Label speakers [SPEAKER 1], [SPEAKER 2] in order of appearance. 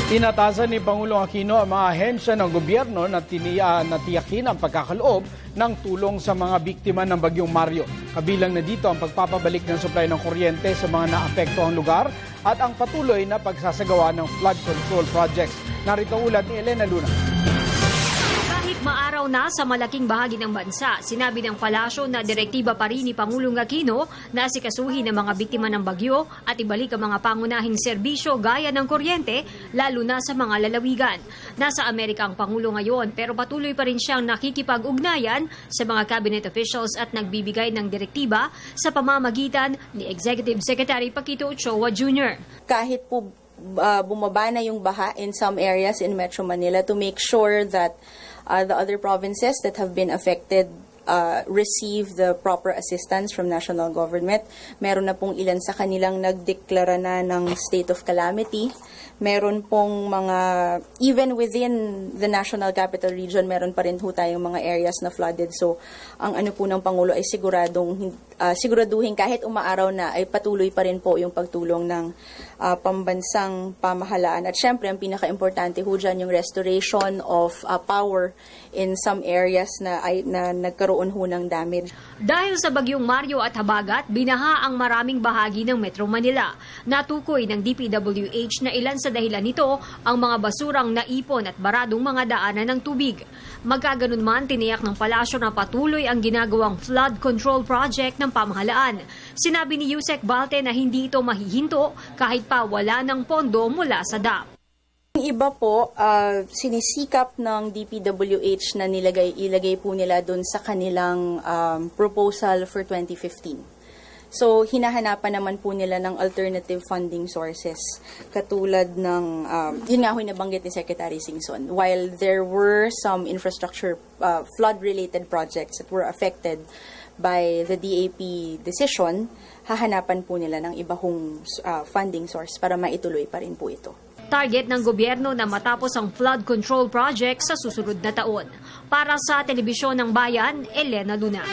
[SPEAKER 1] Inatasan ni Pangulong Aquino ang mga ahensya ng gobyerno na tiyakin ang pagkakaloob ng tulong sa mga biktima ng Bagyong Mario. Kabilang na dito ang pagpapabalik ng supply ng kuryente sa mga naapektuhang lugar at ang patuloy na pagsasagawa ng flood control projects. Narito ang ulat ni Elena Luna.
[SPEAKER 2] Kahit maaraw na sa malaking bahagi ng bansa, sinabi ng palasyo na direktiba pa rin ni Pangulong Aquino na asikasuhin ang mga biktima ng bagyo at ibalik ang mga pangunahing serbisyo gaya ng kuryente, lalo na sa mga lalawigan. Nasa Amerika ang Pangulo ngayon pero patuloy pa rin siyang nakikipag-ugnayan sa mga cabinet officials at nagbibigay ng direktiba sa pamamagitan ni Executive Secretary Paquito Ochoa Jr.
[SPEAKER 3] Kahit po bumaba na yung baha in some areas in Metro Manila, to make sure that the other provinces that have been affected receive the proper assistance from national government. Meron na pong ilan sa kanilang nagdeklara na ng state of calamity. Meron pong mga, even within the National Capital Region, meron pa rin po tayong mga areas na flooded. So, ang ano po ng Pangulo ay siguraduhin kahit umaaraw na ay patuloy pa rin po yung pagtulong ng pambansang pamahalaan. At syempre, ang pinaka-importante ho dyan yung restoration of power in some areas na nagkaroon ho ng damage.
[SPEAKER 2] Dahil sa Bagyong Mario at Habagat, binaha ang maraming bahagi ng Metro Manila. Natukoy ng DPWH na ilan sa dahilan nito ang mga basurang naipon at baradong mga daanan ng tubig. Magkaganon man, tiniyak ng palasyo na patuloy ang ginagawang flood control project ng pamahalaan. Sinabi ni Yusek Balte na hindi ito mahihinto kahit pa wala ng pondo mula sa DAP.
[SPEAKER 3] Yung iba po, sinisikap ng DPWH na ilagay po nila doon sa kanilang proposal for 2015. So, hinahanapan naman po nila ng alternative funding sources. Katulad ng, yun nga ho nabanggit ni Secretary Singson. While there were some infrastructure flood-related projects that were affected by the DAP decision, hahanapan po nila ng iba hong funding source para maituloy pa rin po ito.
[SPEAKER 2] Target ng gobyerno na matapos ang flood control project sa susunod na taon. Para sa Telebisyon ng Bayan, Elena Luna.